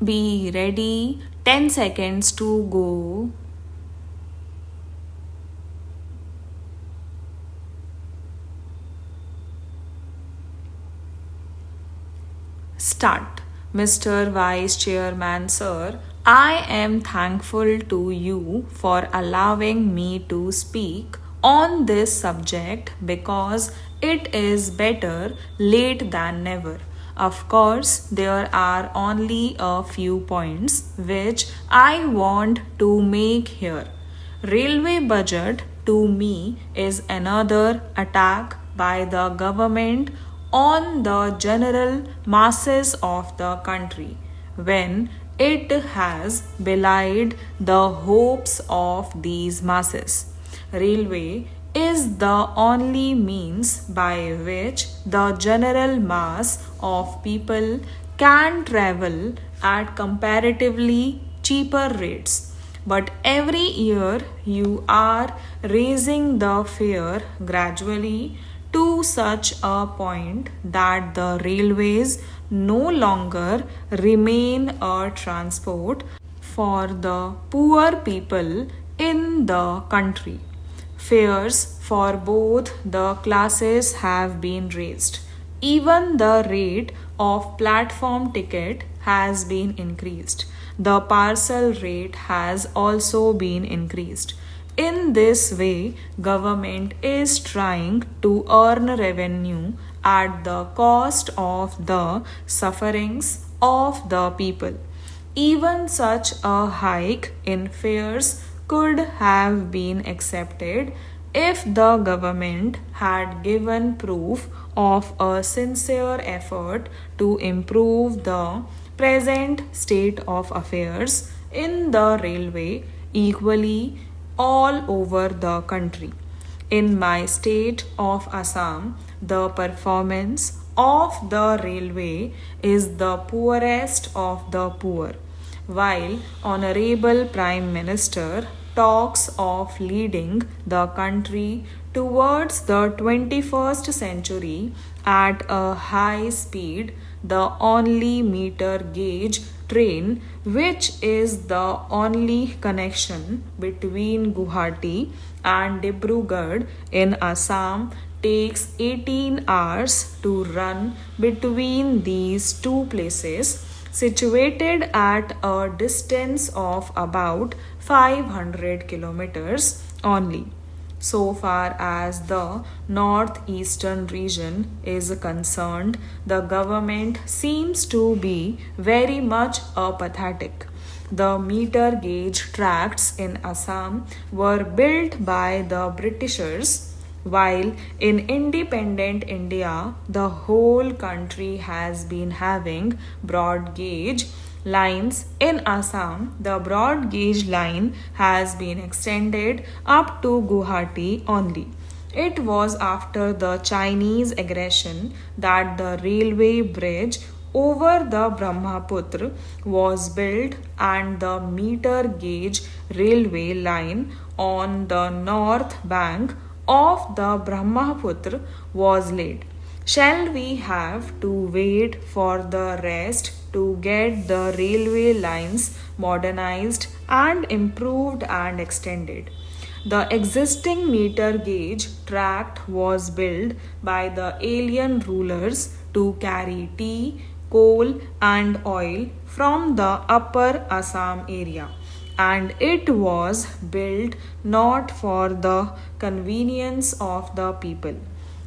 Be ready. 10 seconds to go. Start. Mr. Vice Chairman, sir, I am thankful to you for allowing me to speak on this subject because it is better late than never. Of course, there are only a few points which I want to make here. Railway budget to me is another attack by the government on the general masses of the country when it has belied the hopes of these masses. Railway is the only means by which the general mass of people can travel at comparatively cheaper rates. But every year you are raising the fare gradually to such a point that the railways no longer remain a transport for the poor people in the country. Fares for both the classes have been raised. Even the rate of platform ticket has been increased. The parcel rate has also been increased. In this way, government is trying to earn revenue at the cost of the sufferings of the people. Even such a hike in fares could have been accepted if the government had given proof of a sincere effort to improve the present state of affairs in the railway equally all over the country. In my state of Assam, the performance of the railway is the poorest of the poor. While Honorable Prime Minister talks of leading the country towards the 21st century at a high speed, the only meter gauge train, which is the only connection between Guwahati and Dibrugarh in Assam, takes 18 hours to run between these two places situated at a distance of about 500 kilometers only. So far as the northeastern region is concerned, the government seems to be very much apathetic. The meter gauge tracts in Assam were built by the Britishers, while in independent India, the whole country has been having broad gauge lines. In Assam, the broad gauge line has been extended up to Guwahati only. It was after the Chinese aggression that the railway bridge over the Brahmaputra was built and the meter gauge railway line on the north bank of the Brahmaputra was laid. Shall we have to wait for the rest to get the railway lines modernized and improved and extended? The existing meter gauge tract was built by the alien rulers to carry tea, coal, and oil from the upper Assam area, and it was built not for the convenience of the people.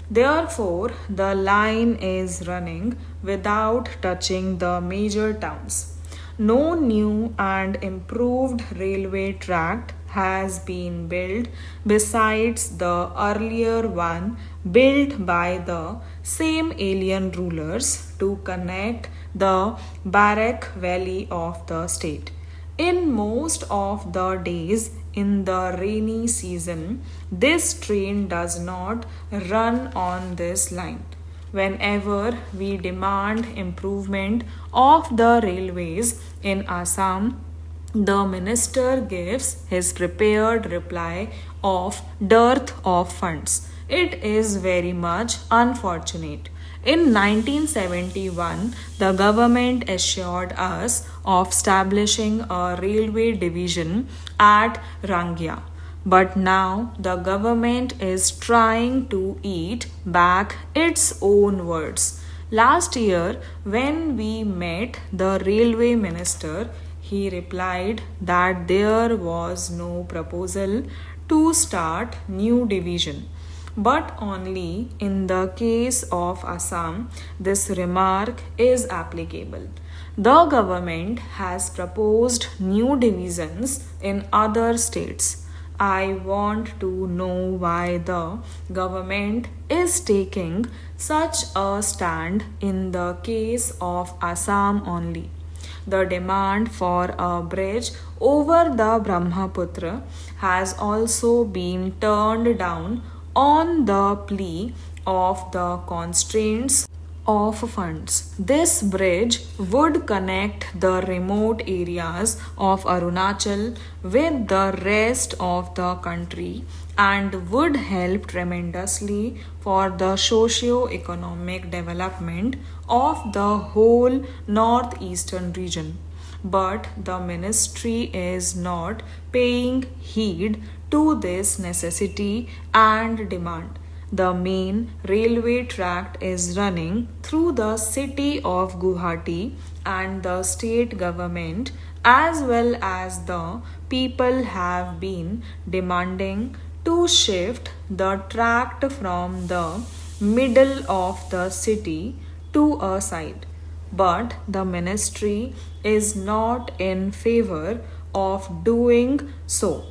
Therefore, the line is running without touching the major towns. No new and improved railway tract has been built besides the earlier one built by the same alien rulers to connect the Barak Valley of the state. In most of the days in the rainy season, this train does not run on this line. Whenever we demand improvement of the railways in Assam, the minister gives his prepared reply of dearth of funds. It is very much unfortunate. In 1971, the government assured us of establishing a railway division at Rangya. But now the government is trying to eat back its own words. Last year, when we met the railway minister, he replied that there was no proposal to start new division. But only in the case of Assam, this remark is applicable. The government has proposed new divisions in other states. I want to know why the government is taking such a stand in the case of Assam only. The demand for a bridge over the Brahmaputra has also been turned down on the plea of the constraints of funds. This bridge would connect the remote areas of Arunachal with the rest of the country and would help tremendously for the socio-economic development of the whole northeastern region. But the ministry is not paying heed to this necessity and demand. The main railway tract is running through the city of Guwahati, and the state government as well as the people have been demanding to shift the tract from the middle of the city to a side. But the ministry is not in favor of doing so.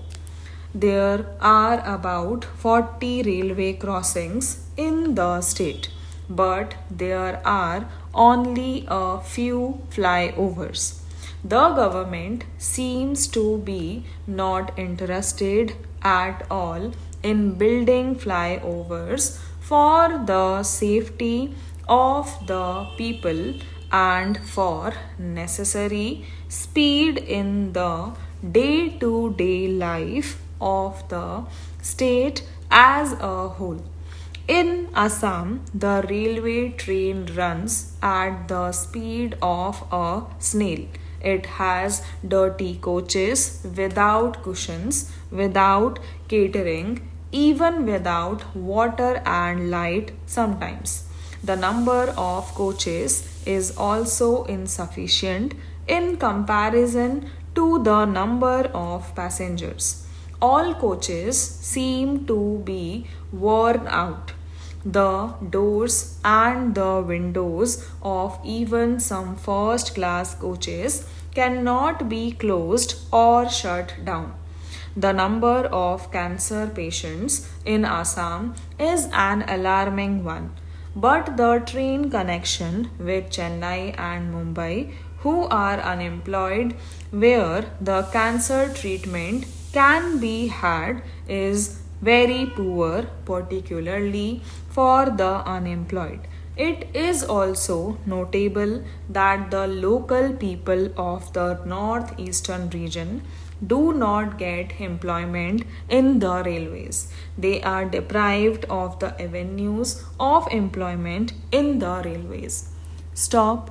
There are about 40 railway crossings in the state, but there are only a few flyovers. The government seems to be not interested at all in building flyovers for the safety of the people and for necessary speed in the day to day life of the state as a whole. In Assam, the railway train runs at the speed of a snail. It has dirty coaches without cushions, without catering, even without water and light sometimes. The number of coaches is also insufficient in comparison to the number of passengers. All coaches seem to be worn out. The doors and the windows of even some first class coaches cannot be closed or shut down. The number of cancer patients in Assam is an alarming one. But the train connection with Chennai and Mumbai, who are unemployed, where the cancer treatment can be had, is very poor, particularly for the unemployed. It is also notable that the local people of the northeastern region do not get employment in the railways. They are deprived of the avenues of employment in the railways. Stop